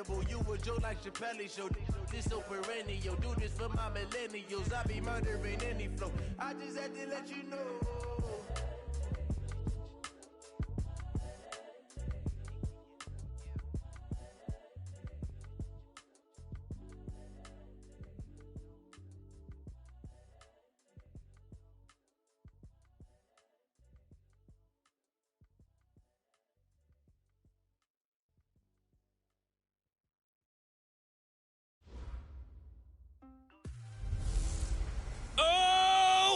incredible. You a Joe like Chappelle show. This so perennial. Do this for my millennials. I be murdering any flow. I just had to let you know.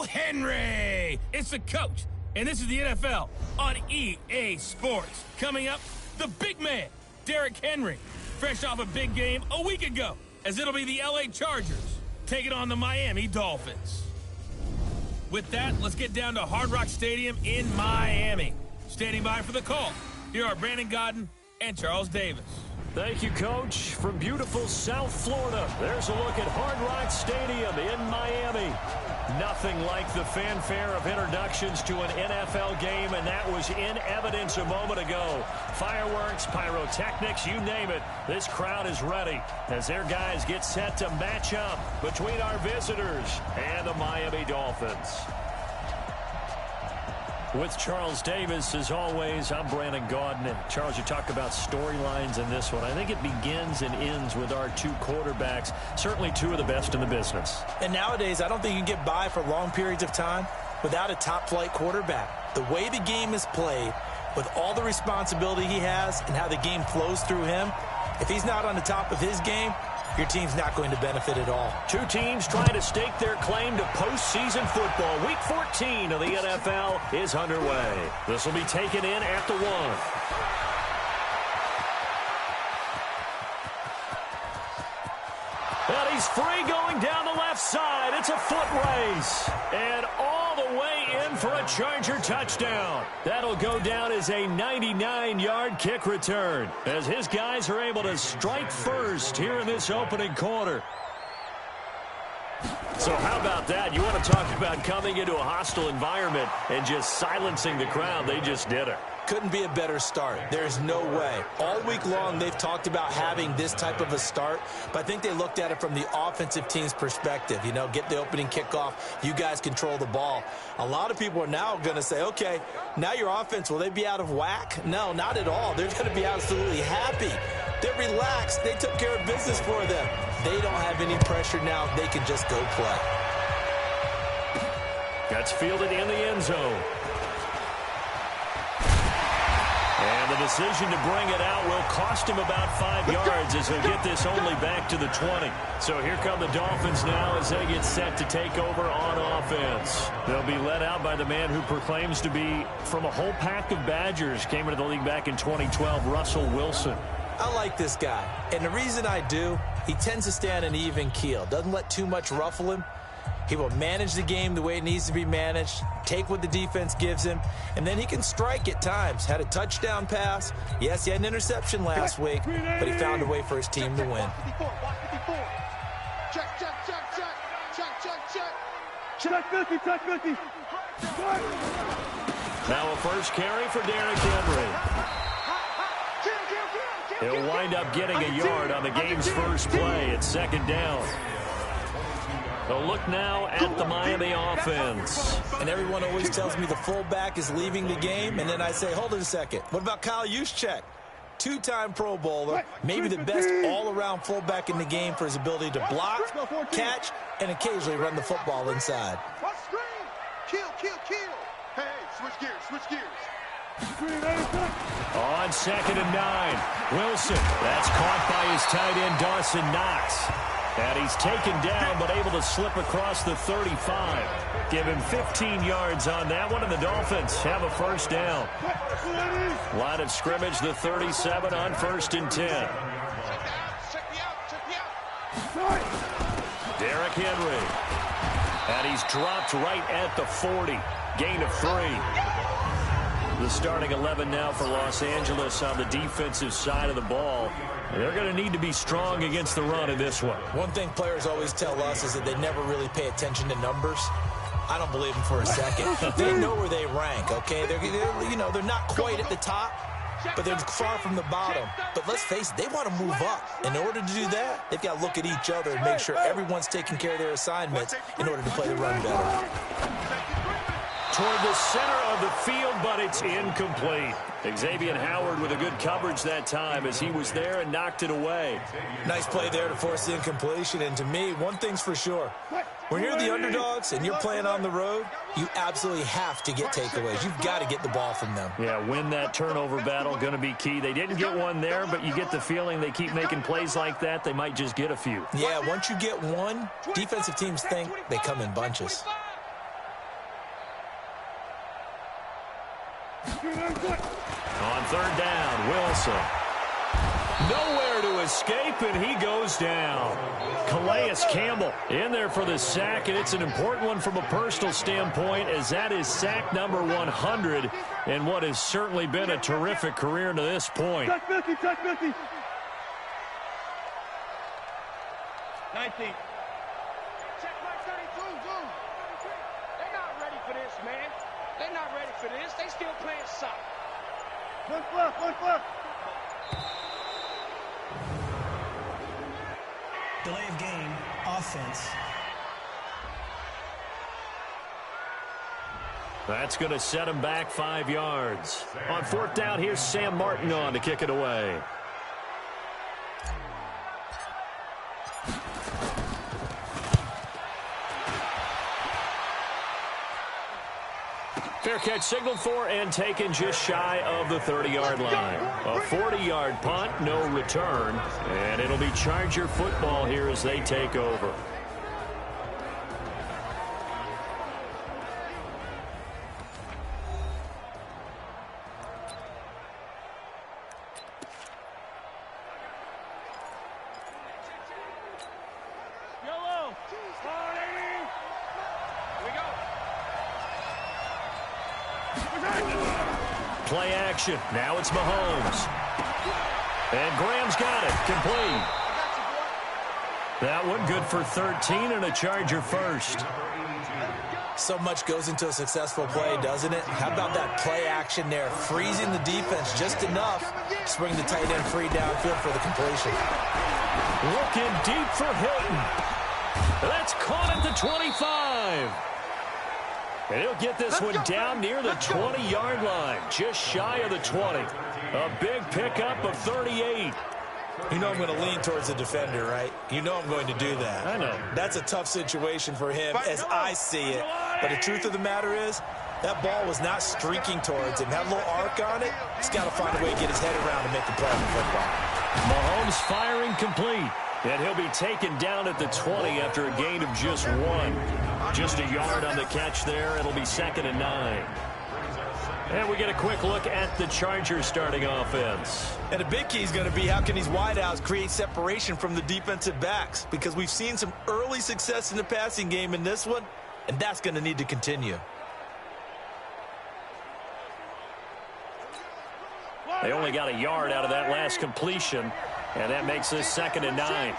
Henry! It's the coach, and this is the NFL on EA Sports. Coming up, the big man, Derrick Henry, fresh off a big game a week ago, as it'll be the LA Chargers taking on the Miami Dolphins. With that, let's get down to Hard Rock Stadium in Miami. Standing by for the call, here are Brandon Godden and Charles Davis. Thank you, Coach. From beautiful South Florida, there's a look at Hard Rock Stadium in Miami. Nothing like the fanfare of introductions to an NFL game, and that was in evidence a moment ago. Fireworks, pyrotechnics, you name it. This crowd is ready as their guys get set to match up between our visitors and the Miami Dolphins. With Charles Davis, as always, I'm Brandon Gaudin. Charles, you talk about storylines in this one. I think it begins and ends with our two quarterbacks, certainly two of the best in the business. And nowadays, I don't think you can get by for long periods of time without a top-flight quarterback. The way the game is played, with all the responsibility he has and how the game flows through him, if he's not on the top of his game, your team's not going to benefit at all. Two teams trying to stake their claim to postseason football. Week 14 of the NFL is underway. This will be taken in at the 1. And he's free going down the left side. It's a foot race. And all the way in for a Charger touchdown. That'll go down as a 99-yard kick return, as his guys are able to strike first here in this opening quarter. So how about that? You want to talk about coming into a hostile environment and just silencing the crowd. They just did it. Couldn't be a better start. There's no way. All week long, they've talked about having this type of a start, but I think they looked at it from the offensive team's perspective. You know, get the opening kickoff. You guys control the ball. A lot of people are now going to say, okay, now your offense, will they be out of whack? No, not at all. They're going to be absolutely happy. They're relaxed. They took care of business for them. They don't have any pressure now. They can just go play. That's fielded in the end zone. And the decision to bring it out will cost him about 5 yards as he'll get this only back to the 20. So here come the Dolphins now as they get set to take over on offense. They'll be led out by the man who proclaims to be from a whole pack of Badgers. Came into the league back in 2012, Russell Wilson. I like this guy, and the reason I do, he tends to stay on an even keel. Doesn't let too much ruffle him. He will manage the game the way it needs to be managed, take what the defense gives him, and then he can strike at times. Had a touchdown pass. Yes, he had an interception last week, but he found a way for his team to win. Now a first carry for Derrick Henry. He'll wind up getting a yard on the game's first play. It's second down. A look now at the Miami offense. And everyone always tells me the fullback is leaving the game, and then I say, hold it a second. What about Kyle Juszczyk? Two-time Pro Bowler, maybe the best all-around fullback in the game for his ability to block, catch, and occasionally run the football inside. Kill. Hey, switch gears. On 2nd and 9, Wilson. That's caught by his tight end, Dawson Knox. And he's taken down, but able to slip across the 35. Give him 15 yards on that one, and the Dolphins have a first down. Line of scrimmage, the 37 on 1st and 10. Derrick Henry. And he's dropped right at the 40. Gain of 3. The starting 11 now for Los Angeles on the defensive side of the ball. They're going to need to be strong against the run in this one. One thing players always tell us is that they never really pay attention to numbers. I don't believe them for a second. They know where they rank, okay? They're not quite at the top, but they're far from the bottom. But let's face it, they want to move up. In order to do that, they've got to look at each other and make sure everyone's taking care of their assignments in order to play the run better. Toward the center of the field, but it's incomplete. Xavier Howard with a good coverage that time as he was there and knocked it away. Nice play there to force the incompletion. And to me, one thing's for sure. When you're the underdogs and you're playing on the road, you absolutely have to get takeaways. You've got to get the ball from them. Yeah, win that turnover battle, going to be key. They didn't get one there, but you get the feeling they keep making plays like that, they might just get a few. Yeah, once you get one, defensive teams think they come in bunches. On third down, Wilson. Nowhere to escape, and he goes down. Calais Campbell in there for the sack, and it's an important one from a personal standpoint, as that is sack number 100 in what has certainly been a terrific career to this point. 19. Check mark 32, Zoom. They're not ready for this, man. They're not ready for this. They still playing soccer. One flip. Delay of game, offense. That's going to set him back 5 yards. On fourth down, here's Sam Martin on to kick it away. Fair catch signaled for and taken just shy of the 30-yard line. A 40-yard punt, no return, and it'll be Charger football here as they take over. Play action. Now it's Mahomes. And Graham's got it. Complete. That one good for 13 and a Charger first. So much goes into a successful play, doesn't it? How about that play action there? Freezing the defense just enough to bring the tight end free downfield for the completion. Looking deep for Hilton. That's caught at the 25. And he'll get this one down near the 20-yard line, just shy of the 20. A big pickup of 38. You know I'm going to lean towards the defender, right? You know I'm going to do that. I know. That's a tough situation for him as I see it. But the truth of the matter is, that ball was not streaking towards him. Had a little arc on it. He's got to find a way to get his head around and make a play on the football. Mahomes firing complete. And he'll be taken down at the 20 after a gain of just 1. Just a yard on the catch there. It'll be 2nd and 9. And we get a quick look at the Chargers starting offense. And the big key is going to be how can these wideouts create separation from the defensive backs, because we've seen some early success in the passing game in this one, and that's going to need to continue. They only got a yard out of that last completion, and that makes this 2nd and 9.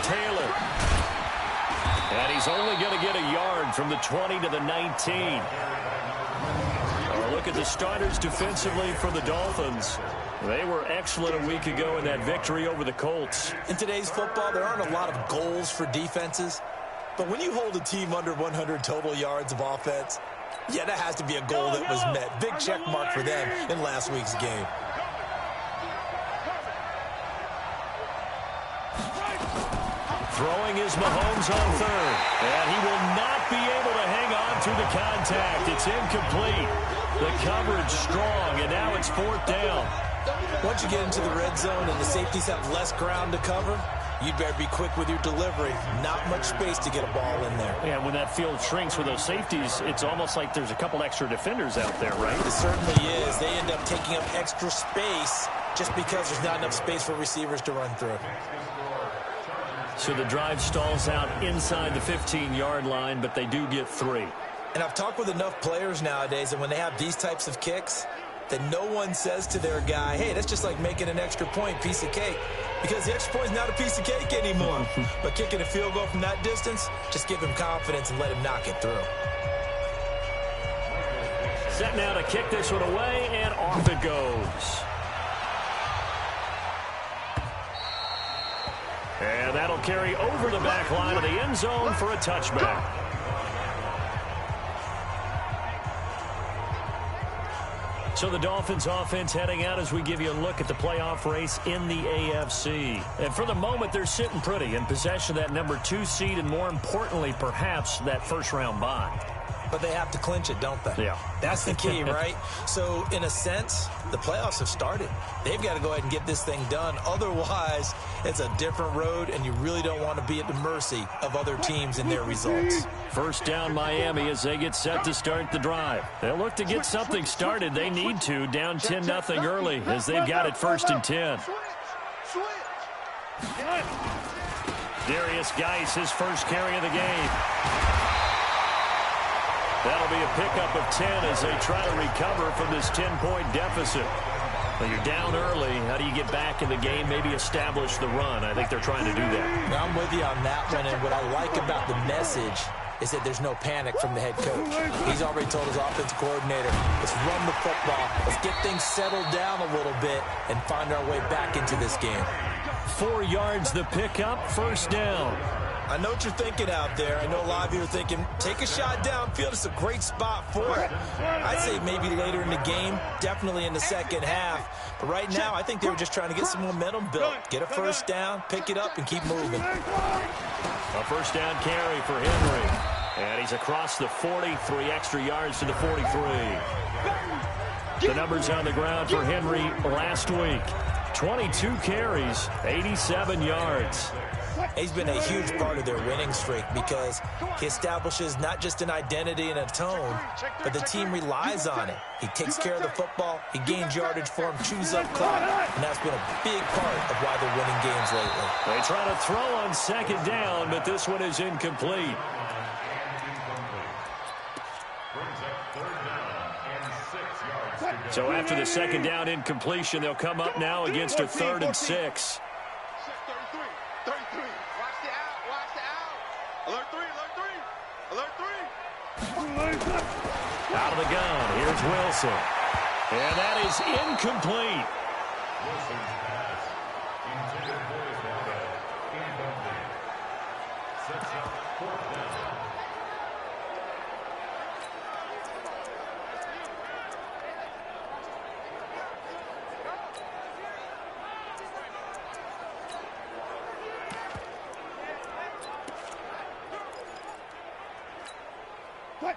Taylor. And he's only going to get a yard from the 20 to the 19. A look at the starters defensively for the Dolphins. They were excellent a week ago in that victory over the Colts. In today's football, there aren't a lot of goals for defenses. But when you hold a team under 100 total yards of offense, yeah, that has to be a goal that was met. Big check mark for them in last week's game. Throwing is Mahomes on third. And he will not be able to hang on through the contact. It's incomplete. The coverage strong, and now it's 4th down. Once you get into the red zone and the safeties have less ground to cover, you'd better be quick with your delivery. Not much space to get a ball in there. Yeah, when that field shrinks with those safeties, it's almost like there's a couple extra defenders out there, right? It certainly is. They end up taking up extra space just because there's not enough space for receivers to run through. So the drive stalls out inside the 15-yard line, but they do get 3. And I've talked with enough players nowadays, and when they have these types of kicks, that no one says to their guy, hey, that's just like making an extra point, piece of cake. Because the extra point is not a piece of cake anymore. But kicking a field goal from that distance, just give him confidence and let him knock it through. Set now to kick this one away, and off it goes. And that'll carry over the back line of the end zone for a touchback. So the Dolphins offense heading out as we give you a look at the playoff race in the AFC. And for the moment, they're sitting pretty in possession of that number 2 seed and, more importantly, perhaps that first-round bye. But they have to clinch it, don't they? Yeah. That's the key, right? So, in a sense, the playoffs have started. They've got to go ahead and get this thing done. Otherwise, it's a different road, and you really don't want to be at the mercy of other teams and their results. First down, Miami, as they get set to start the drive. They'll look to get something started. They need to, down 10-0 early, as they've got it 1st and 10. Darius Geis, his first carry of the game. That'll be a pickup of 10 as they try to recover from this 10-point deficit. Well, you're down early. How do you get back in the game, maybe establish the run? I think they're trying to do that. Now, I'm with you on that one, and what I like about the message is that there's no panic from the head coach. He's already told his offensive coordinator, let's run the football, let's get things settled down a little bit and find our way back into this game. 4 yards the pickup, first down. I know what you're thinking out there. I know a lot of you are thinking, take a shot downfield. It's a great spot for it. I'd say maybe later in the game, definitely in the second half. But right now, I think they were just trying to get some momentum built. Get a first down, pick it up, and keep moving. A first down carry for Henry. And he's across the 40, 3 extra yards to the 43. The numbers on the ground for Henry last week. 22 carries, 87 yards. He's been a huge part of their winning streak because he establishes not just an identity and a tone, but the team relies on it. He takes care of the football, he gains yardage for him, chews up clock, and that's been a big part of why they're winning games lately. They try to throw on second down, but this one is incomplete. So after the second down incompletion, they'll come up now against a 3rd and 6. Out of the gun, here's Wilson. And that is incomplete.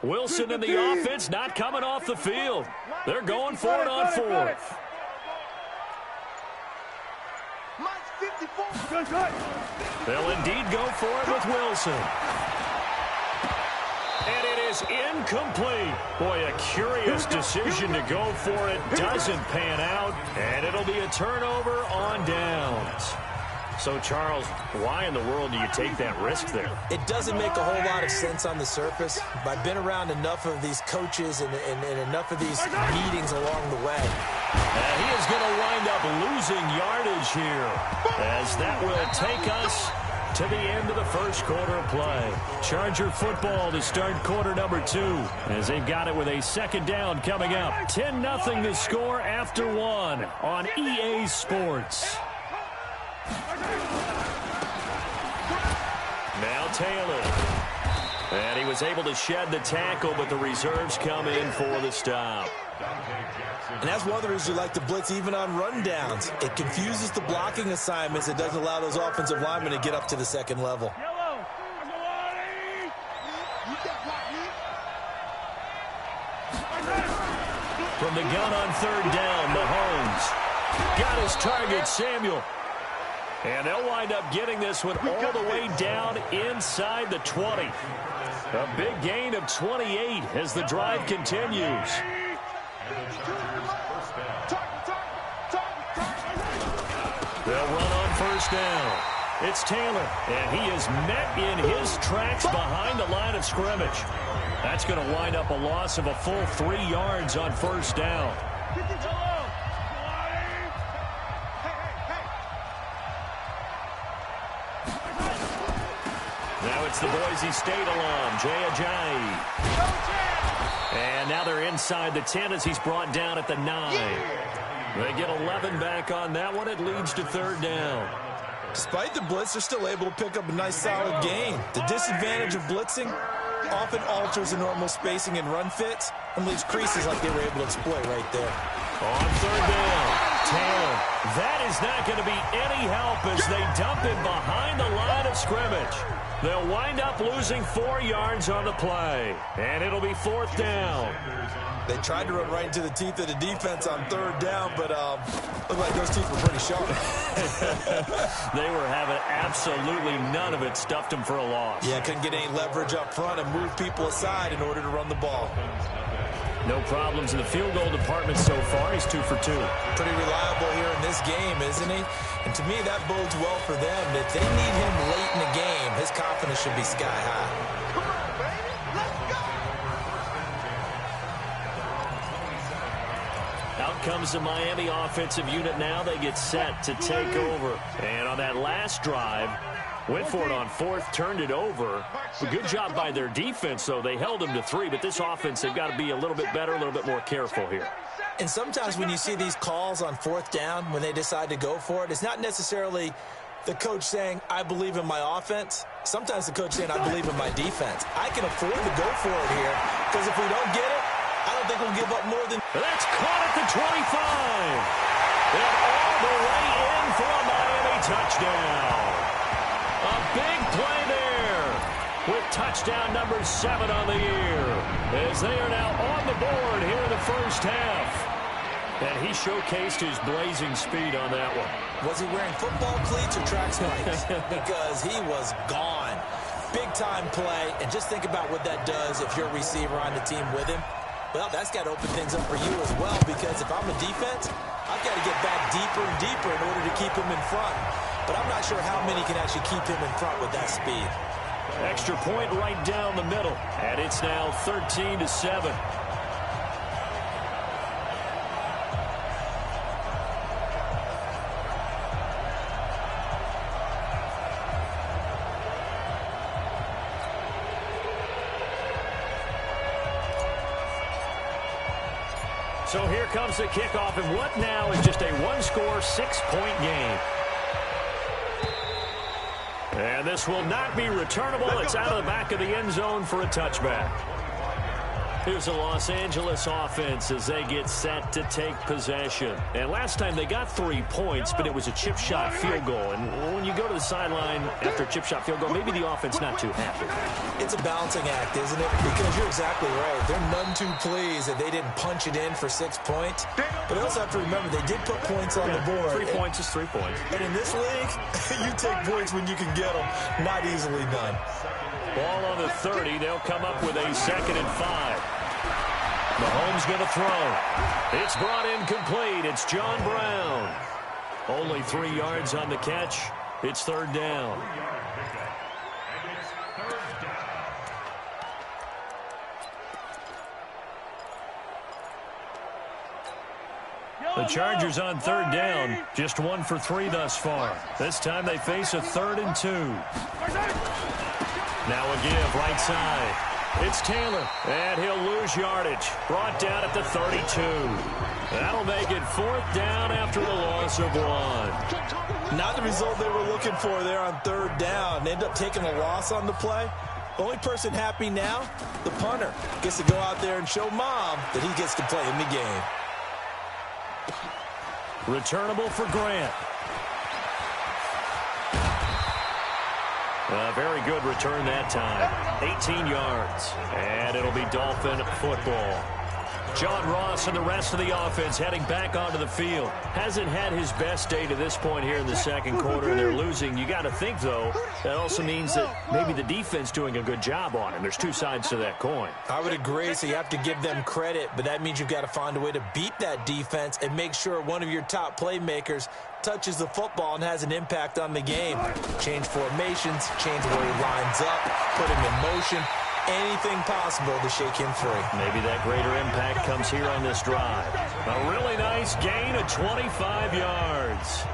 Wilson and the offense not coming off the field. They're going for it on 4th. They'll indeed go for it with Wilson. And it is incomplete. Boy, a curious decision to go for it. Doesn't pan out. And it'll be a turnover on downs. So, Charles, why in the world do you take that risk there? It doesn't make a whole lot of sense on the surface, but I've been around enough of these coaches and enough of these meetings along the way. And he is going to wind up losing yardage here, as that will take us to the end of the first quarter of play. Charger football to start quarter number 2, as they've got it with a second down coming up. 10-0 the score after 1 on EA Sports. Now Taylor. And he was able to shed the tackle, but the reserves come in for the stop. And that's one of the reasons you like to blitz even on rundowns. It confuses the blocking assignments. It doesn't allow those offensive linemen to get up to the second level. From the gun on 3rd down, Mahomes got his target, Samuel. And they'll wind up getting this one all the way down inside the 20. A big gain of 28 as the drive continues. They'll run on 1st down. It's Taylor, and he is met in his tracks behind the line of scrimmage. That's going to wind up a loss of a full 3 yards on 1st down. Now it's the Boise State alum, Jay Ajayi. And now they're inside the 10 as he's brought down at the 9. They get 11 back on that one. It leads to third down. Despite the blitz, they're still able to pick up a nice, solid gain. The disadvantage of blitzing often alters the normal spacing and run fits and leaves creases like they were able to exploit right there. On third down, Taylor. That is not going to be any help as they dump him behind the line of scrimmage. They'll wind up losing 4 yards on the play, and it'll be fourth down. They tried to run right into the teeth of the defense on third down, but looked like those teeth were pretty sharp. They were having absolutely none of it. Stuffed them for a loss. Yeah, couldn't get any leverage up front and move people aside in order to run the ball. No problems in the field goal department so far. He's 2 for 2. Pretty reliable here in this game, isn't he? And to me, that bodes well for them. If they need him late in the game, his confidence should be sky high. Come on, baby. Let's go. Out comes the Miami offensive unit now. They get set to take over. And on that last drive, went for it on fourth, turned it over. A good job by their defense, though. They held them to 3, but this offense, they've got to be a little bit better, a little bit more careful here. And sometimes when you see these calls on fourth down, when they decide to go for it, it's not necessarily the coach saying, I believe in my offense. Sometimes the coach saying, I believe in my defense. I can afford to go for it here, because if we don't get it, I don't think we'll give up more than... That's caught at the 25. And all the way in for a Miami touchdown. A big play there with touchdown number 7 on the year, as they are now on the board here in the first half. And he showcased his blazing speed on that one. Was he wearing football cleats or track spikes? Because he was gone. Big-time play, and just think about what that does if you're a receiver on the team with him. Well, that's got to open things up for you as well, because if I'm a defense, I've got to get back deeper and deeper in order to keep him in front. But I'm not sure how many can actually keep him in front with that speed. Extra point right down the middle, and it's now 13-7. So here comes the kickoff, and what now is just a one-score, 6-point game. And this will not be returnable. It's out of the back of the end zone for a touchback. Here's the Los Angeles offense as they get set to take possession. And last time they got 3 points, but it was a chip shot field goal. And when you go to the sideline after a chip shot field goal, maybe the offense not too happy. It's a balancing act, isn't it? Because you're exactly right. They're none too pleased that they didn't punch it in for 6 points. But I also have to remember they did put points on the board. 3 points is 3 points. And in this league, you take points when you can get them. Not easily done. Ball on the 30. They'll come up with a 2nd and 5. Mahomes going to throw. It's brought in complete. It's John Brown. Only 3 yards on the catch. It's third down. The Chargers on third down. Just 1 for 3 thus far. This time they face a 3rd and 2. Now a give right side. It's Taylor, and he'll lose yardage. Brought down at the 32. That'll make it 4th down after the loss of 1. Not the result they were looking for there on third down. They end up taking a loss on the play. The only person happy now, the punter, gets to go out there and show Mom that he gets to play in the game. Returnable for Grant. A very good return that time. 18 yards. And it'll be Dolphin football. John Ross and the rest of the offense heading back onto the field. Hasn't had his best day to this point here in the second quarter, and they're losing. You got to think, though, that also means that maybe the defense doing a good job on him. There's 2 sides to that coin. I would agree, so you have to give them credit, but that means you've got to find a way to beat that defense and make sure one of your top playmakers touches the football and has an impact on the game. Change formations, change where he lines up, put him in motion. Anything possible to shake him free. Maybe that greater impact comes here on this drive. A really nice gain of 25 yards.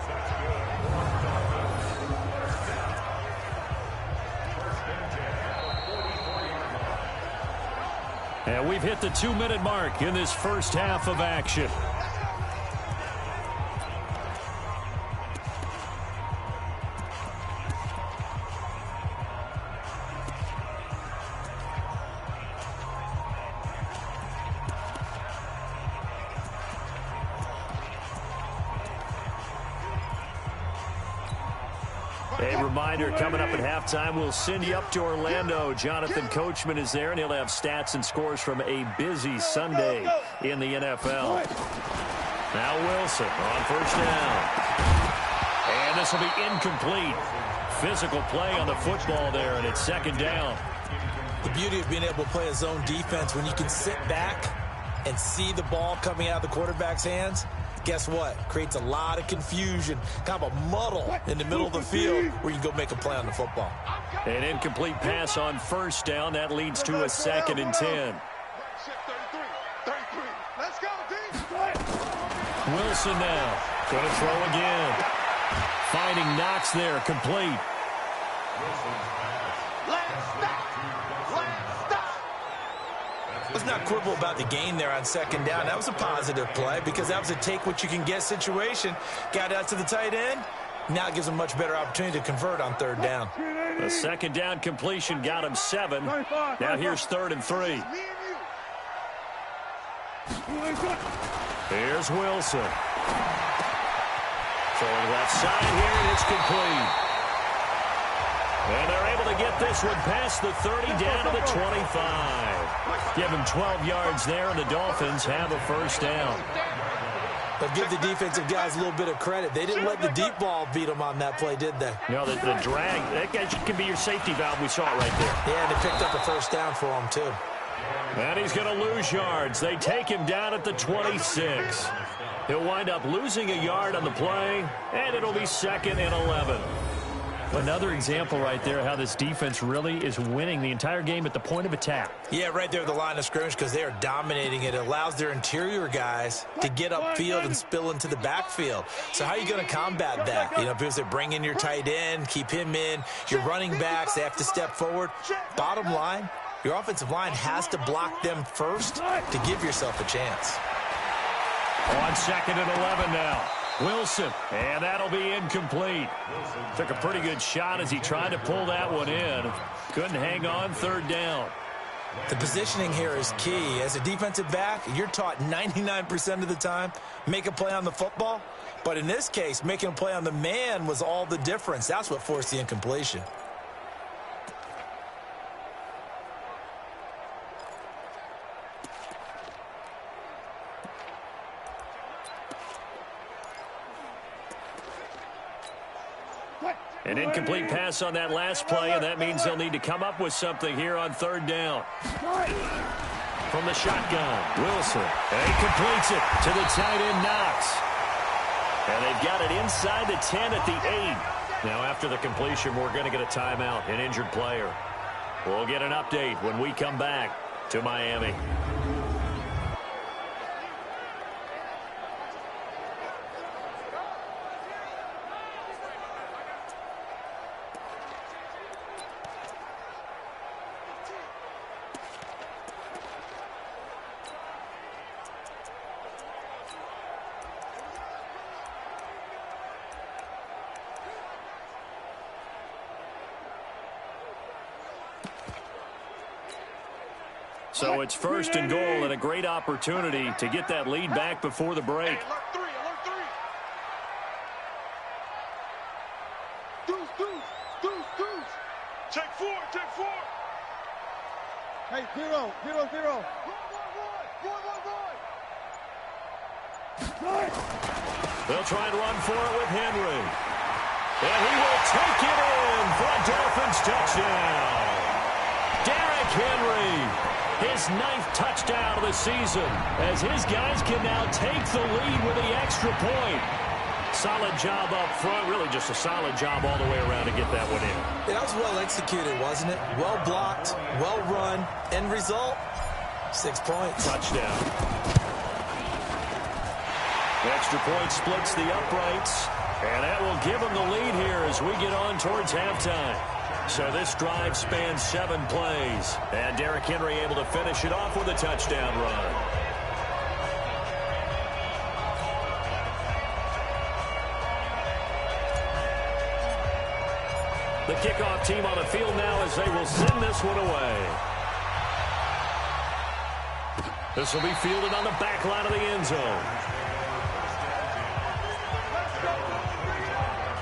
And we've hit the 2-minute mark in this first half of action. A reminder, coming up at halftime, we'll send you up to Orlando. Jonathan Coachman is there, and he'll have stats and scores from a busy Sunday in the NFL. Now Wilson on first down. And this will be incomplete. Physical play on the football there, and it's second down. The beauty of being able to play a zone defense, when you can sit back and see the ball coming out of the quarterback's hands, guess what? Creates a lot of confusion, kind of a muddle in the middle of the field where you can go make a play on the football. An incomplete pass on first down. That leads to a 2nd and 10. Let's go, D. Wilson now. Going to throw again. Finding Knox there, complete. Let's not quibble about the gain there on second down. That was a positive play because that was a take-what-you-can-get situation. Got out to the tight end. Now it gives him a much better opportunity to convert on third down. The second down completion got him 7. Now here's 3rd and 3. Here's Wilson. Throwing left side here, and it's complete. And they're able to get this one past the 30 down to the 25. Give him 12 yards there, and the Dolphins have a first down. But give the defensive guys a little bit of credit. They didn't let the deep ball beat them on that play, did they? No, the drag, that can be your safety valve. We saw it right there. Yeah, they picked up a first down for him, too. And he's going to lose yards. They take him down at the 26. He'll wind up losing a yard on the play, and it'll be 2nd and 11. Another example right there how this defense really is winning the entire game at the point of attack. Yeah, right there at the line of scrimmage because they are dominating it. It allows their interior guys to get upfield and spill into the backfield. So how are you going to combat that? You know, because they bring in your tight end, keep him in. Your running backs, they have to step forward. Bottom line, your offensive line has to block them first to give yourself a chance. On 2nd and 11 now. Wilson, and that'll be incomplete. Took a pretty good shot as he tried to pull that one in. Couldn't hang on, 3rd down. The positioning here is key. As a defensive back, you're taught 99% of the time, make a play on the football. But in this case, making a play on the man was all the difference. That's what forced the incompletion. An incomplete pass on that last play, and that means they'll need to come up with something here on 3rd down. From the shotgun, Wilson. And he completes it to the tight end, Knox. And they've got it inside the 10 at the 8. Now, after the completion, we're going to get a timeout, an injured player. We'll get an update when we come back to Miami. So it's 1st and goal and a great opportunity to get that lead back before the break. Alert 3, alert 3. Deuce. Check 4. Hey, 0. They'll try and run for it with Henry. And he will take it in for a Dolphins touchdown. Derrick Henry. His 9th touchdown of the season as his guys can now take the lead with the extra point. Solid job up front, really just a solid job all the way around to get that one in. That was well executed, wasn't it? Well blocked, well run. End result, 6 points. Touchdown. The extra point splits the uprights, and that will give them the lead here as we get on towards halftime. So this drive spans 7 plays. And Derrick Henry able to finish it off with a touchdown run. The kickoff team on the field now as they will send this one away. This will be fielded on the back line of the end zone.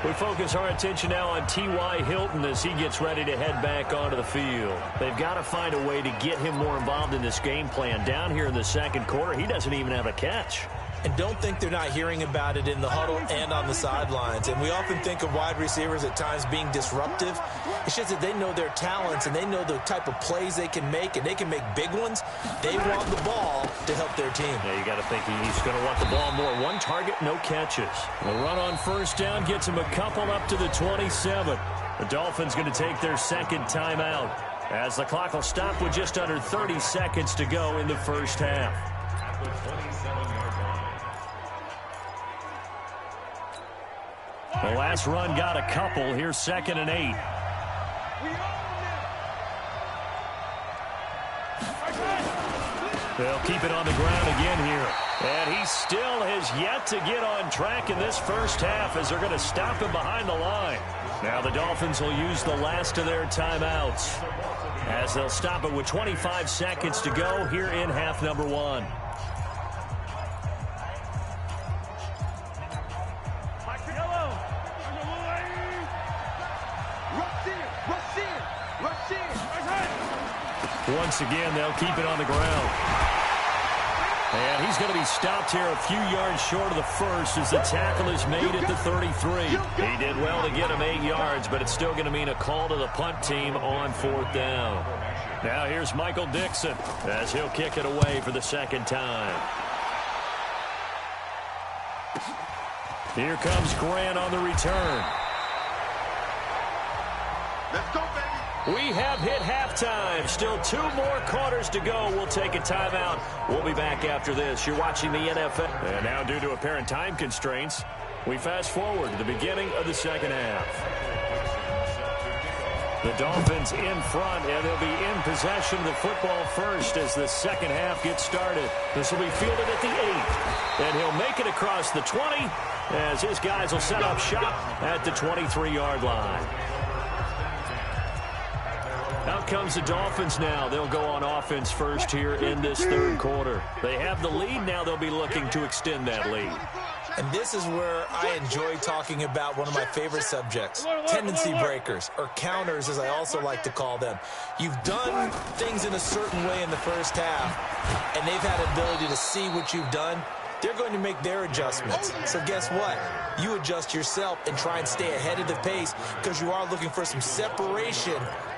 We focus our attention now on T.Y. Hilton as he gets ready to head back onto the field. They've got to find a way to get him more involved in this game plan. Down here in the second quarter, he doesn't even have a catch. And don't think they're not hearing about it in the huddle and on the sidelines. And we often think of wide receivers at times being disruptive. It's just that they know their talents and they know the type of plays they can make, and they can make big ones. They want the ball to help their team. Yeah, you got to think he's going to want the ball more. 1 target, no catches. The run on first down gets him a couple up to the 27. The Dolphins going to take their second timeout as the clock will stop with just under 30 seconds to go in the first half. The last run got a couple. Here's 2nd and 8. They'll keep it on the ground again here. And he still has yet to get on track in this first half as they're going to stop him behind the line. Now the Dolphins will use the last of their timeouts as they'll stop it with 25 seconds to go here in half number 1. Once again, they'll keep it on the ground. And he's going to be stopped here a few yards short of the first as the tackle is made at the 33. He did well to get him 8 yards, but it's still going to mean a call to the punt team on 4th down. Now here's Michael Dixon as he'll kick it away for the second time. Here comes Grant on the return. Let's go, baby. We have hit halftime. Still 2 more quarters to go. We'll take a timeout. We'll be back after this. You're watching the NFL. And now, due to apparent time constraints, we fast forward to the beginning of the second half. The Dolphins in front, and they'll be in possession of the football first as the second half gets started. This will be fielded at the 8. And he'll make it across the 20 as his guys will set up shop at the 23-yard line. Out comes the Dolphins now. They'll go on offense first here in this third quarter. They have the lead. Now they'll be looking to extend that lead. And this is where I enjoy talking about one of my favorite subjects, tendency breakers, or counters as I also like to call them. You've done things in a certain way in the first half, and they've had the ability to see what you've done. They're going to make their adjustments. So guess what? You adjust yourself and try and stay ahead of the pace because you are looking for some separation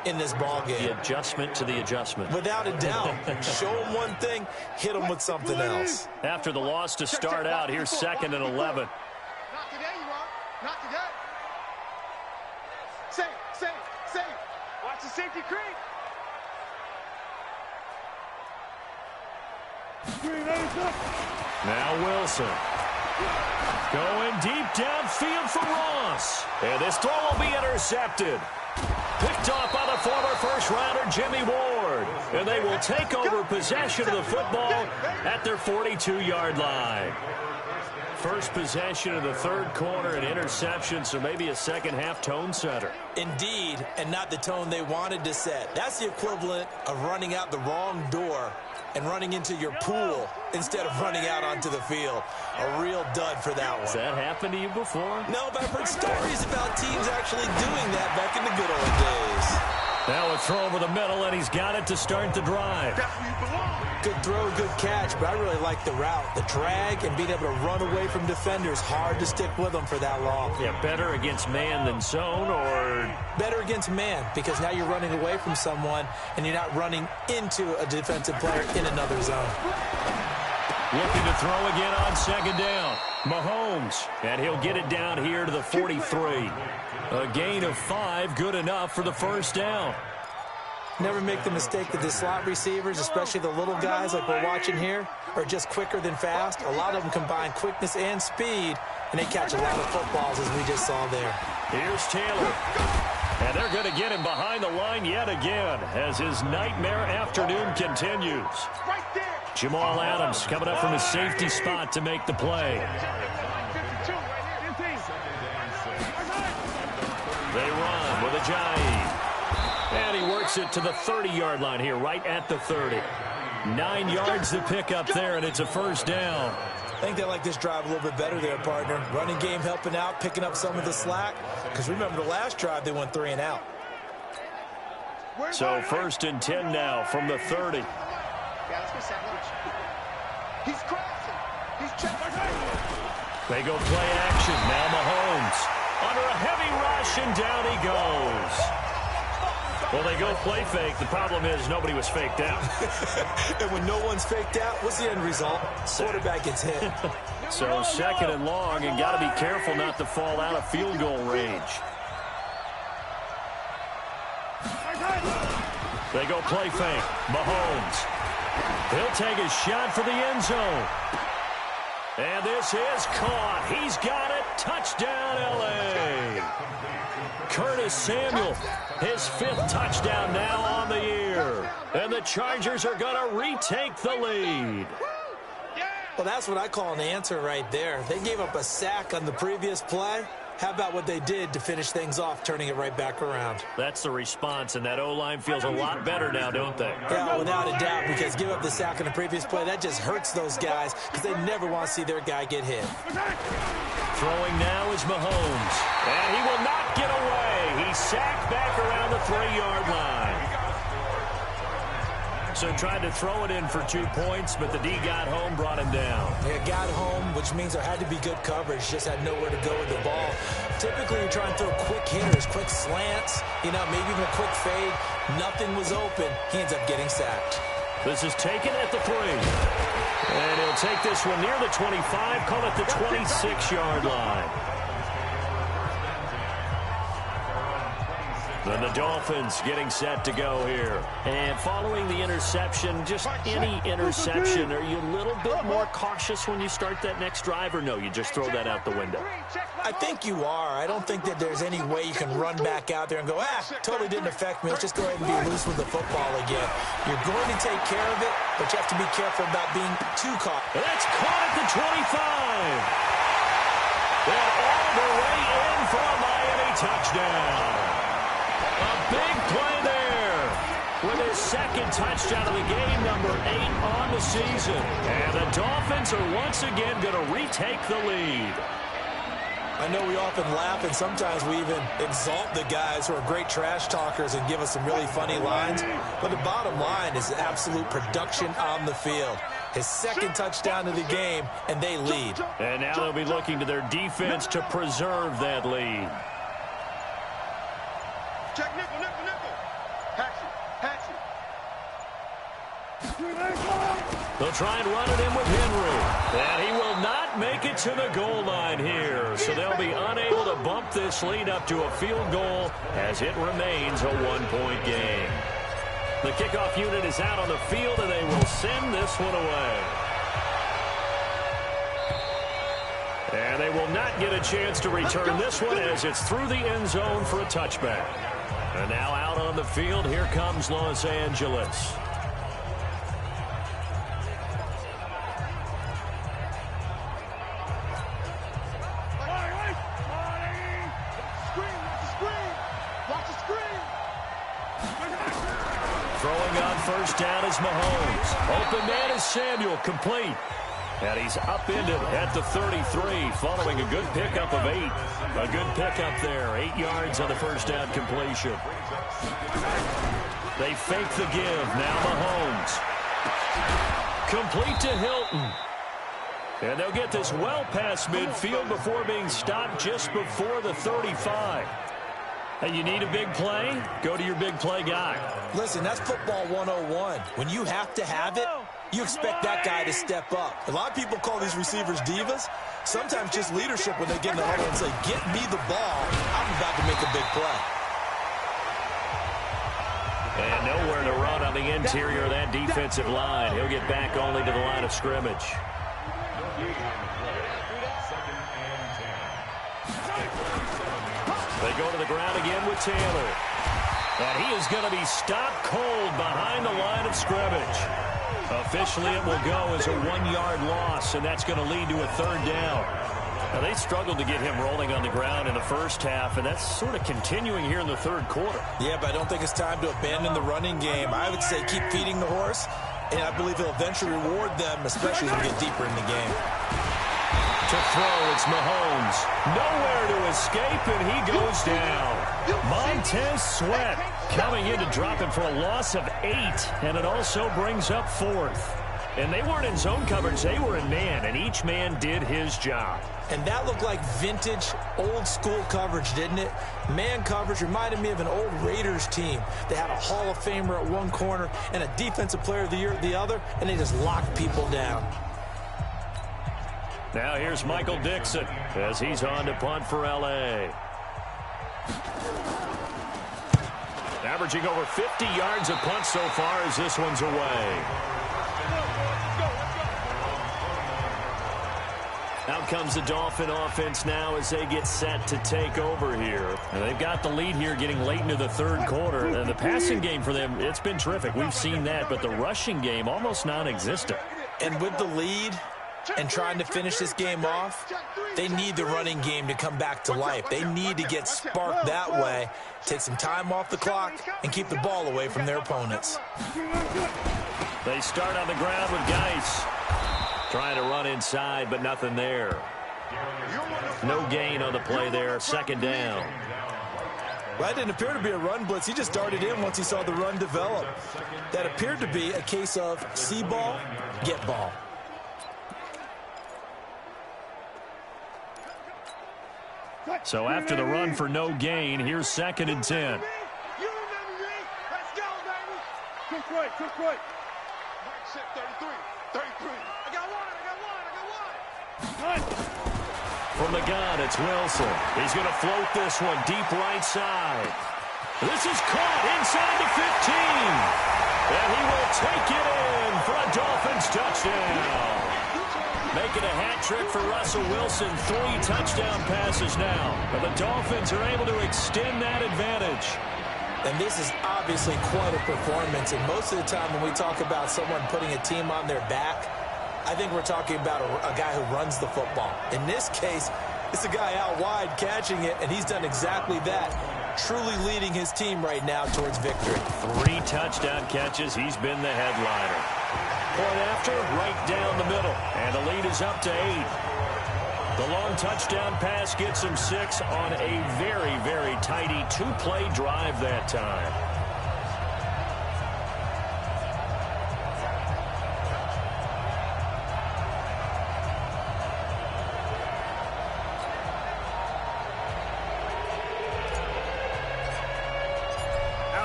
in this ball game. The adjustment to the adjustment. Without a doubt. Show them one thing, hit them with something else. After the loss to start out, here's 2nd and 11. Not today, you are. Not today. Safe. Watch the safety creep. Now Wilson. Going deep downfield for Ross. And this throw will be intercepted. Picked off by the former first-rounder Jimmy Ward. And they will take over possession of the football at their 42-yard line. First possession of the third quarter, an interception, so maybe a second-half tone setter. Indeed, and not the tone they wanted to set. That's the equivalent of running out the wrong door and running into your pool instead of running out onto the field. A real dud for that one. Has that happened to you before? No, but I've heard stories about teams actually doing that back in the good old days. Now a throw over the middle, and he's got it to start the drive. Good throw, good catch, but I really like the route. The drag and being able to run away from defenders. Hard to stick with them for that long. Yeah, better against man than zone, or? Better against man, because now you're running away from someone, and you're not running into a defensive player in another zone. Looking to throw again on second down. Mahomes, and he'll get it down here to the 43. A gain of 5, good enough for the first down. Never make the mistake that the slot receivers, especially the little guys like we're watching here, are just quicker than fast. A lot of them combine quickness and speed, and they catch a lot of footballs, as we just saw there. Here's Taylor. And they're going to get him behind the line yet again as his nightmare afternoon continues. Jamal Adams coming up from his safety spot to make the play. They run with Ajayi. And he works it to the 30-yard line here, right at the 30. 9 yards to pick up there, and it's a first down. I think they like this drive a little bit better there, partner. Running game helping out, picking up some of the slack. Because remember, the last drive, they went 3 and out. So 1st and 10 now from the 30. He's crossing. He's checking. They go play action. Now Mahomes under a heavy rush, and down he goes. Well, they go play fake. The problem is nobody was faked out. And when no one's faked out, what's the end result? Quarterback gets hit. So 2nd and long, and got to be careful not to fall out of field goal range. They go play fake. Mahomes. He'll take a shot for the end zone. And this is caught. He's got it. Touchdown, L.A. Curtis Samuel, his 5th touchdown now on the year. And the Chargers are going to retake the lead. Well, that's what I call an answer right there. They gave up a sack on the previous play. How about what they did to finish things off, turning it right back around? That's the response, and that O-line feels a lot better now, don't they? Yeah, without a doubt, because give up the sack on the previous play, that just hurts those guys because they never want to see their guy get hit. Throwing now is Mahomes, and he will not get away. He's sacked back around the 3-yard line. So tried to throw it in for 2 points, but the D got home, brought him down. Yeah, got home, which means there had to be good coverage. Just had nowhere to go with the ball. Typically, you try and throw quick hitters, quick slants, maybe even a quick fade. Nothing was open. He ends up getting sacked. This is taken at the 3. And he'll take this one near the 25, call it the 26-yard line. And the Dolphins getting set to go here. And following the interception, just any interception, are you a little bit more cautious when you start that next drive, or no, you just throw that out the window? I think you are. I don't think that there's any way you can run back out there and go, totally didn't affect me. Let's just go ahead and be loose with the football again. You're going to take care of it, but you have to be careful about being too caught. And that's caught at the 25. And all the way in for a Miami touchdown. A big play there with his 2nd touchdown of the game, number 8 on the season. And the Dolphins are once again going to retake the lead. I know we often laugh, and sometimes we even exalt the guys who are great trash talkers and give us some really funny lines. But the bottom line is absolute production on the field. His 2nd touchdown of the game, and they lead. And now they'll be looking to their defense to preserve that lead. Check nickel, nickel, nickel. Hatch it. They'll try and run it in with Henry. And he will not make it to the goal line here. So they'll be unable to bump this lead up to a field goal as it remains a 1-point game. The kickoff unit is out on the field, and they will send this one away. And they will not get a chance to return this one as it's through the end zone for a touchback. And now out on the field, here comes Los Angeles. Throwing on first down is Mahomes. Open man is Samuel, complete. And he's upended at the 33 following a good pickup of 8. A good pickup there. 8 yards on the first down completion. They fake the give. Now Mahomes. Complete to Hilton. And they'll get this well past midfield before being stopped just before the 35. Hey, you need a big play? Go to your big play guy. Listen, that's football 101. When you have to have it, you expect that guy to step up. A lot of people call these receivers divas. Sometimes just leadership when they get in the huddle and say, get me the ball. I'm about to make a big play. And nowhere to run on the interior of that defensive line. He'll get back only to the line of scrimmage. They go to the ground again with Taylor. And he is going to be stopped cold behind the line of scrimmage. Officially, it will go as a 1-yard loss, and that's going to lead to a 3rd down. Now, they struggled to get him rolling on the ground in the first half, and that's sort of continuing here in the 3rd quarter. Yeah, but I don't think it's time to abandon the running game. I would say keep feeding the horse, and I believe he'll eventually reward them, especially as we get deeper in the game. To throw, it's Mahomes. Nowhere to escape, and he goes down. Montez Sweat coming in to drop him for a loss of 8, and it also brings up 4th. And they weren't in zone coverage, they were in man, and each man did his job. And that looked like vintage, old-school coverage, didn't it? Man coverage reminded me of an old Raiders team. They had a Hall of Famer at one corner and a Defensive Player of the Year at the other, and they just locked people down. Now here's Michael Dixon as he's on to punt for L.A. Averaging over 50 yards a punt so far as this one's away. Out comes the Dolphin offense now as they get set to take over here. And they've got the lead here getting late into the 3rd quarter. And the passing game for them, it's been terrific. We've seen that, but the rushing game almost non-existent. And with the lead and trying to finish this game off, they need the running game to come back to life. They need to get sparked that way, take some time off the clock, and keep the ball away from their opponents. They start on the ground with Geis. Trying to run inside, but nothing there. No gain on the play there. 2nd down. Well, that didn't appear to be a run blitz. He just darted in once he saw the run develop. That appeared to be a case of see ball, get ball. So after the run for no gain, here's 2nd and 10. You remember me? Let's go, baby. Quick right, quick right. Mike set 33. I got one. From the gun, it's Wilson. He's going to float this one deep right side. This is caught inside the 15. And he will take it in for a Dolphins touchdown. Making a hat trick for Russell Wilson. 3 touchdown passes now. But the Dolphins are able to extend that advantage. And this is obviously quite a performance. And most of the time when we talk about someone putting a team on their back, I think we're talking about a guy who runs the football. In this case, it's a guy out wide catching it, and he's done exactly that, truly leading his team right now towards victory. 3 touchdown catches. He's been the headliner. Point after, right down the middle, and the lead is up to 8. The long touchdown pass gets him 6 on a very, very tidy 2-play drive that time.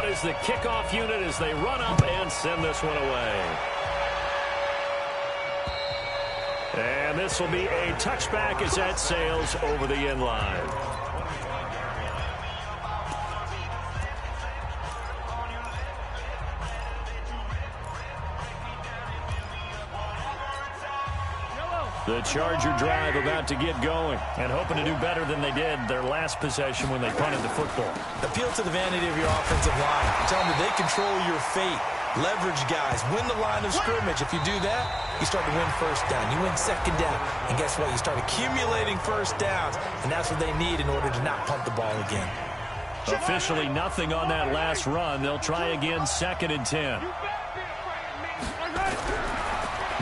Is the kickoff unit as they run up and send this one away. And this will be a touchback as that sails over the end line. The Charger drive about to get going and hoping to do better than they did their last possession when they punted the football. Appeal to the vanity of your offensive line. Tell them that they control your fate. Leverage guys. Win the line of scrimmage. If you do that, you start to win 1st down. You win 2nd down. And guess what? You start accumulating 1st downs. And that's what they need in order to not punt the ball again. Officially nothing on that last run. They'll try again 2nd and 10.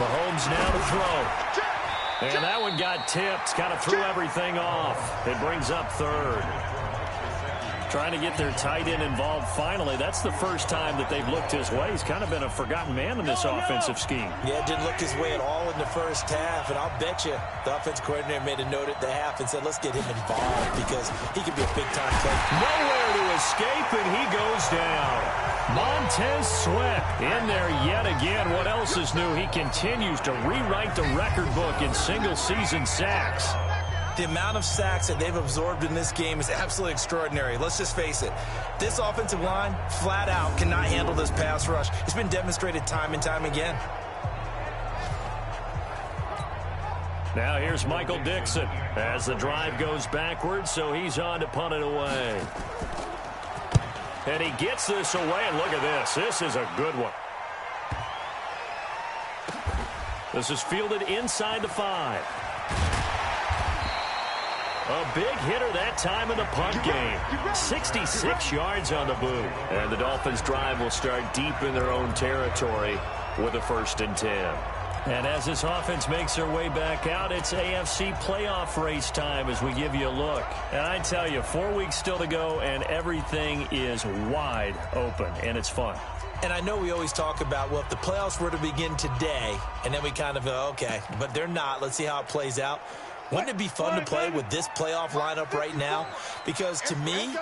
Mahomes now to throw. And that one got tipped, kind of threw everything off. It brings up 3rd. Trying to get their tight end involved finally. That's the first time that they've looked his way. He's kind of been a forgotten man in this offensive scheme. Yeah, didn't look his way at all in the first half. And I'll bet you the offensive coordinator made a note at the half and said, let's get him involved because he could be a big-time player. Nowhere to escape, and he goes down. Montez Sweat in there yet again. What else is new? He continues to rewrite the record book in single-season sacks. The amount of sacks that they've absorbed in this game is absolutely extraordinary. Let's just face it. This offensive line, flat out, cannot handle this pass rush. It's been demonstrated time and time again. Now here's Michael Dixon as the drive goes backwards, so he's on to punt it away. And he gets this away, and look at this. This is a good one. This is fielded inside the 5. A big hitter that time in the punt game. 66 yards on the boot. And the Dolphins' drive will start deep in their own territory with a 1st and 10. And as this offense makes their way back out, it's AFC playoff race time as we give you a look. And I tell you, 4 weeks still to go, and everything is wide open, and it's fun. And I know we always talk about, well, if the playoffs were to begin today, and then we kind of go, okay, but they're not. Let's see how it plays out. Wouldn't it be fun to play with this playoff lineup right now? Because to me,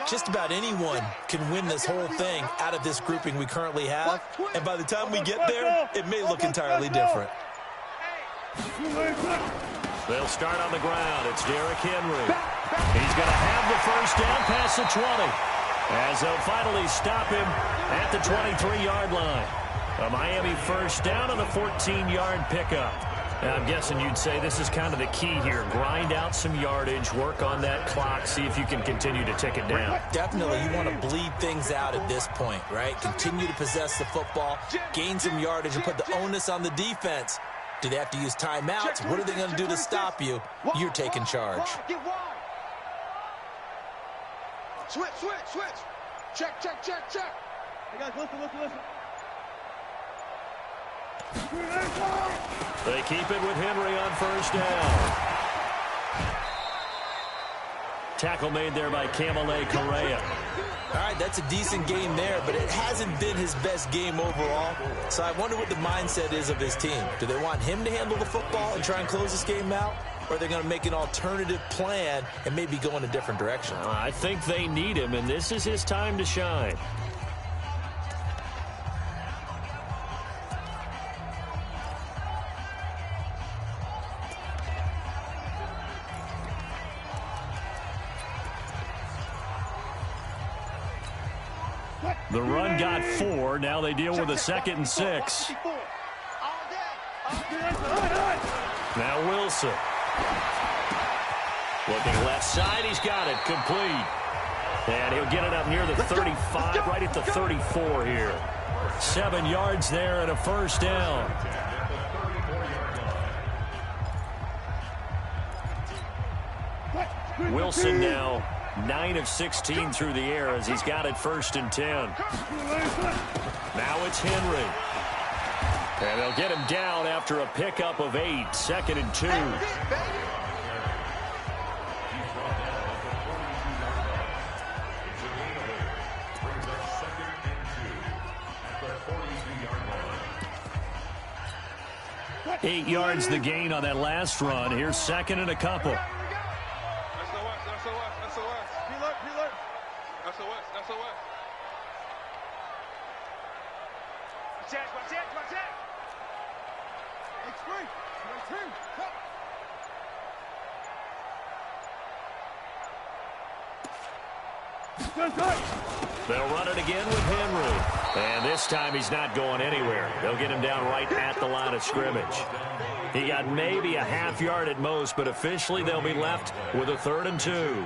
just about anyone can win this whole thing out of this grouping we currently have. And by the time we get there, it may look entirely different. They'll start on the ground. It's Derrick Henry. He's going to have the 1st down past the 20. As they'll finally stop him at the 23-yard line. A Miami 1st down on the 14-yard pickup. Now, I'm guessing you'd say this is kind of the key here. Grind out some yardage, work on that clock, see if you can continue to tick it down. Definitely, you want to bleed things out at this point, right? Continue to possess the football, gain some yardage, and put the onus on the defense. Do they have to use timeouts? What are they going to do to stop you? You're taking charge. Switch. Check. Hey, guys, listen. They keep it with Henry on 1st down. Tackle made there by Kamale Correa. All right, that's a decent game there, but it hasn't been his best game overall. So I wonder what the mindset is of his team. Do they want him to handle the football and try and close this game out? Or are they going to make an alternative plan and maybe go in a different direction? I think they need him, and this is his time to shine. The run got 4. Now they deal with a 2nd and 6. Now Wilson. Looking left side. He's got it. Complete. And he'll get it up near the 35, right at the 34 here. 7 yards there and a 1st down. Wilson now 9 of 16 through the air as he's got it 1st and 10. Now it's Henry. And they'll get him down after a pickup of 8, 2nd and 2. Eight yards the gain on that last run. Here's 2nd and a couple. They'll run it again with Henry. And this time he's not going anywhere. They'll get him down right at the line of scrimmage. He got maybe a half yard at most, but officially they'll be left with a 3rd and 2.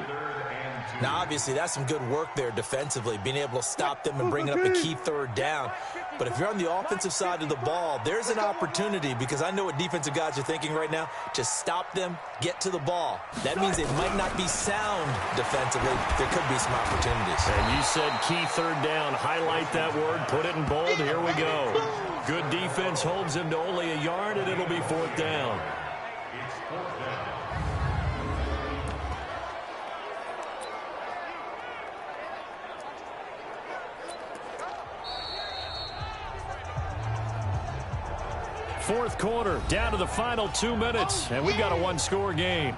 Now, obviously, that's some good work there defensively, being able to stop them and bringing up a key 3rd down. But if you're on the offensive side of the ball, there's an opportunity, because I know what defensive guys are thinking right now. Just stop them, get to the ball. That means they might not be sound defensively. There could be some opportunities. And you said key 3rd down. Highlight that word. Put it in bold. Here we go. Good defense holds him to only a yard, and it'll be 4th down. Fourth quarter, down to the final 2 minutes, and we've got a 1-score game.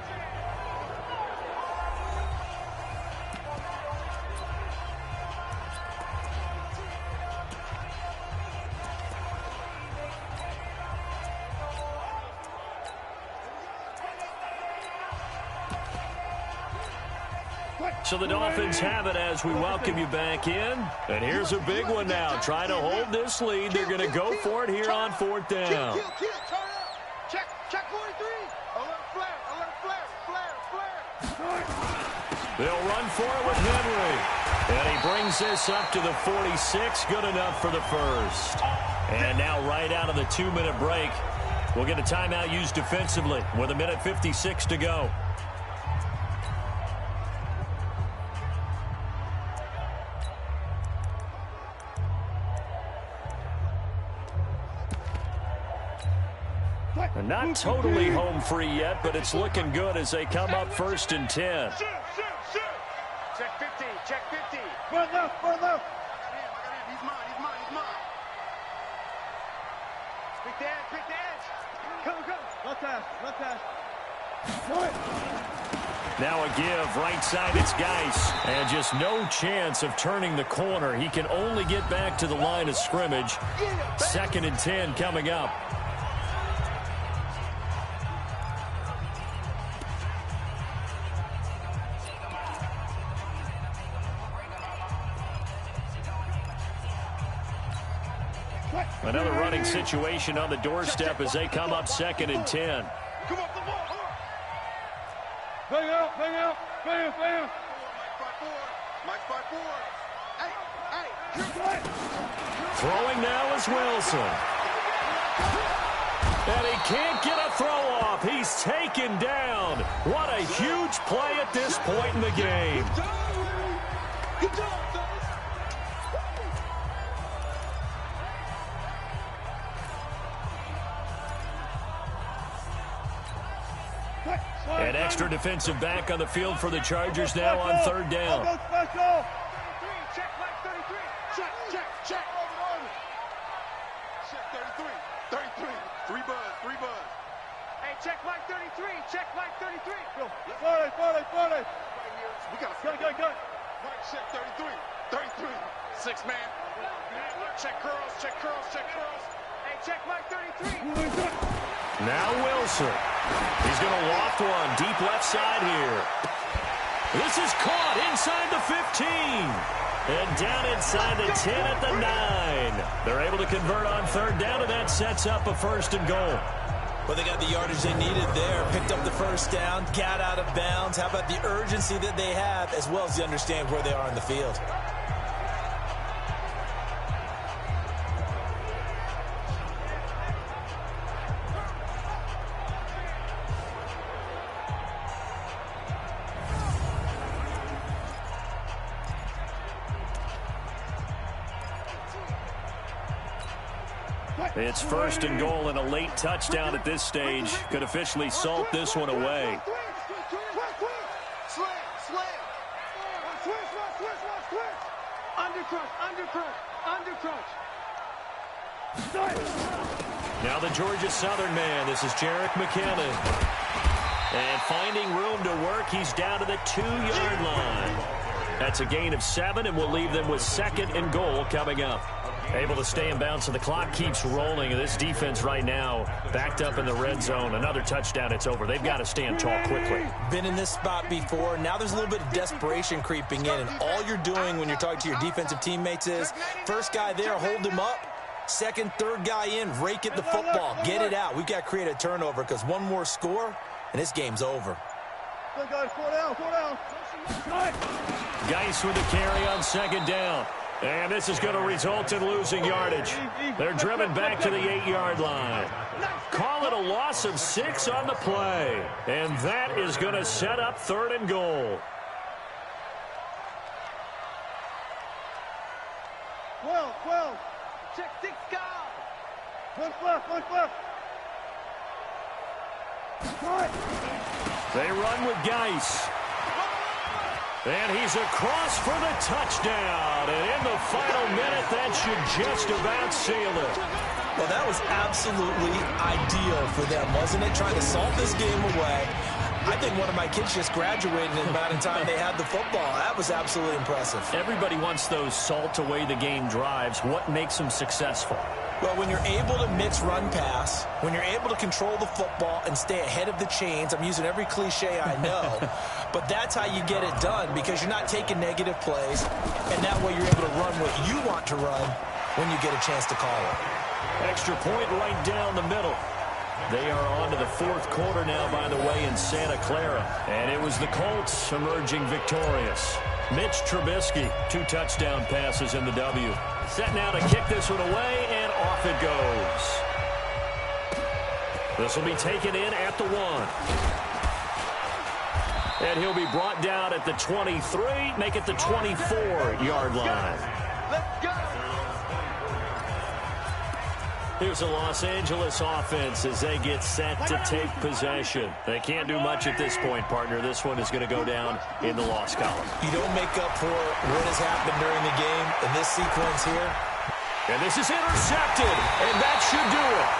So the Dolphins have it as we welcome you back in. And here's a big one now. Trying to hold this lead. They're going to go for it here on 4th down. Check 43. Alert flare. They'll run for it with Henry. And he brings this up to the 46. Good enough for the first. And now right out of the 2-minute break, we'll get a timeout used defensively with 1:56 to go. And not totally home free yet, but it's looking good as they come up 1st and 10. Check 50. Check 50. Run left. I got him. He's mine. Pick the edge. Come. Left hash. Now a give, right side, it's Geis. And just no chance of turning the corner. He can only get back to the line of scrimmage. 2nd and 10 coming up. Another running situation on the doorstep as they come up 2nd and 10. Come on, the ball. Bang out. Mike 5-4. Hey. Throwing now is Wilson. And he can't get a throw off. He's taken down. What a huge play at this point in the game. Good job, fellas. An extra defensive back on the field for the Chargers now on 3rd down. Check Mike 33. Check. Check 33. 3 buzz. Hey, check Mike 33. Check Mike 33. Go. 40. We got Got. Mike, check 33. 6 man. Check curls. Hey, check Mike 33. Now Wilson. He's going to loft one deep left side here. This is caught inside the 15. And down inside the 10 at the 9. They're able to convert on 3rd down, and that sets up a 1st and goal. Well, they got the yardage they needed there. Picked up the 1st down, got out of bounds. How about the urgency that they have, as well as the understand where they are in the field? It's 1st and goal, and a late touchdown at this stage could officially salt this one away. Slam. Undercrunch. Now the Georgia Southern man. This is Jerick McKinnon. And finding room to work, he's down to the 2-yard line. That's a gain of 7, and we'll leave them with 2nd and goal coming up. Able to stay in bounds, so the clock keeps rolling. And this defense right now backed up in the red zone. Another touchdown, it's over. They've got to stand tall quickly. Been in this spot before. Now there's a little bit of desperation creeping in. And all you're doing when you're talking to your defensive teammates is, first guy there, hold him up. 2nd, 3rd guy in, rake at the football. Get it out. We've got to create a turnover because one more score, and this game's over. Good guys, 4 down. Geis with the carry on 2nd down. And this is going to result in losing yardage. They're driven back to the 8-yard line. Call it a loss of 6 on the play. And that is going to set up 3rd and goal. 12. Check 6 guys. One left. They run with Geis. And he's across for the touchdown. And in the final minute, that should just about seal it. Well, that was absolutely ideal for them, wasn't it? Trying to salt this game away. I think one of my kids just graduated in the amount of time they had the football. That was absolutely impressive. Everybody wants those salt-away-the-game drives. What makes them successful? Well, when you're able to mix run-pass, when you're able to control the football and stay ahead of the chains, I'm using every cliche I know, but that's how you get it done because you're not taking negative plays, and that way you're able to run what you want to run when you get a chance to call it. Extra point right down the middle. They are on to the fourth quarter now, by the way, in Santa Clara. And it was the Colts emerging victorious. Mitch Trubisky, 2 touchdown passes in the W. Set now to kick this one away, and off it goes. This will be taken in at the 1. And he'll be brought down at the 23, make it the 24-yard line. Let's go. Here's a Los Angeles offense as they get set to take possession. They can't do much at this point, partner. This one is going to go down in the loss column. You don't make up for what has happened during the game in this sequence here. And this is intercepted, and that should do it.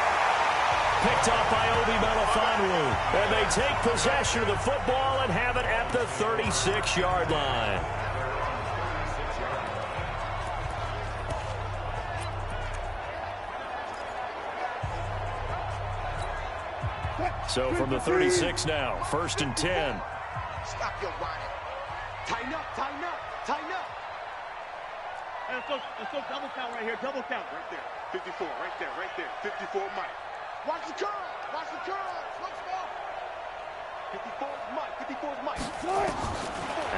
Picked up by Obi Melifonwu. And they take possession of the football and have it at the 36-yard line. So from the 36 now, 1st and 10. Stop your whining. Tighten up, tighten up, tighten up. Hey, let's go double count right here. Double count. Right there. 54, right there, right there. 54 Mike. Watch the curl. Watch the curl. Switch ball. 54 Mike. 54 Mike.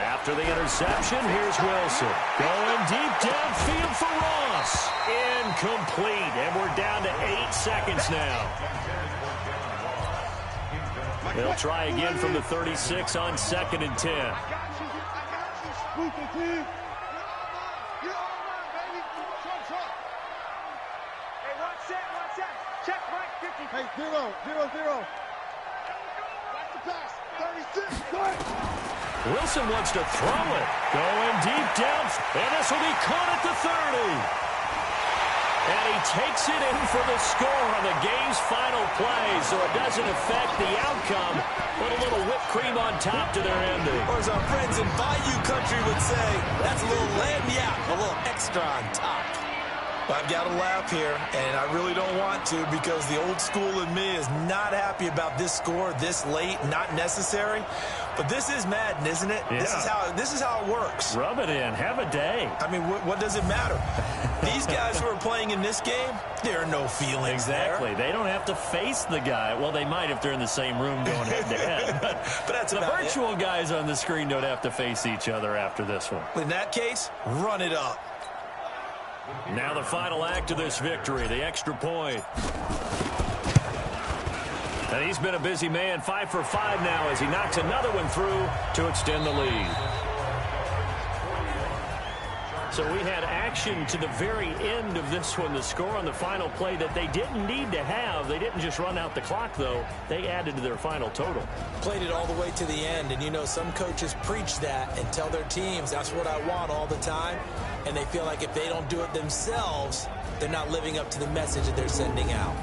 After the interception, here's Wilson. Going deep downfield for Ross. Incomplete. And we're down to 8 seconds now. They'll try again from the 36 on 2nd and 10. I got you. I got you. You're all right, baby. Trump. Hey, one set. Check right, 50. Hey, 0. Watch the pass. 36. Wilson wants to throw it. Going deep down. And this will be caught at the 30. And he takes it in for the score on the game's final play, so it doesn't affect the outcome. Put a little whipped cream on top to their ending. Or as our friends in Bayou Country would say, that's a little lagniappe, a little extra on top. I've got to laugh here, and I really don't want to because the old school in me is not happy about this score this late, not necessary. But this is Madden, isn't it? Yeah. This is how it works. Rub it in. Have a day. I mean, what does it matter? These guys who are playing in this game, there are no feelings Exactly. there. They don't have to face the guy. Well, they might if they're in the same room going head-to-head. But that's the about virtual it. guys on the screen don't have to face each other after this one. In that case, run it up. Now the final act of this victory, the extra point. And he's been a busy man, 5 for 5 now as he knocks another one through to extend the lead. So we had action to the very end of this one. The score on the final play that they didn't need to have. They didn't just run out the clock, though. They added to their final total. Played it all the way to the end, and you know some coaches preach that and tell their teams that's what I want all the time, and they feel like if they don't do it themselves, they're not living up to the message that they're sending out.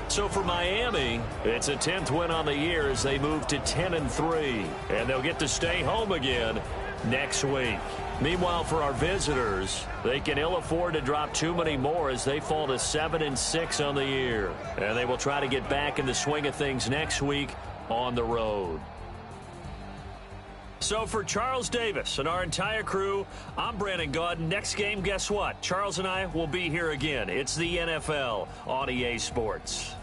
So for Miami, it's a 10th win on the year as they move to 10-3, and they'll get to stay home again next week. Meanwhile, for our visitors, they can ill afford to drop too many more as they fall to 7-6 on the year. And they will try to get back in the swing of things next week on the road. So for Charles Davis and our entire crew, I'm Brandon Gaudin. Next game, guess what? Charles and I will be here again. It's the NFL on EA Sports.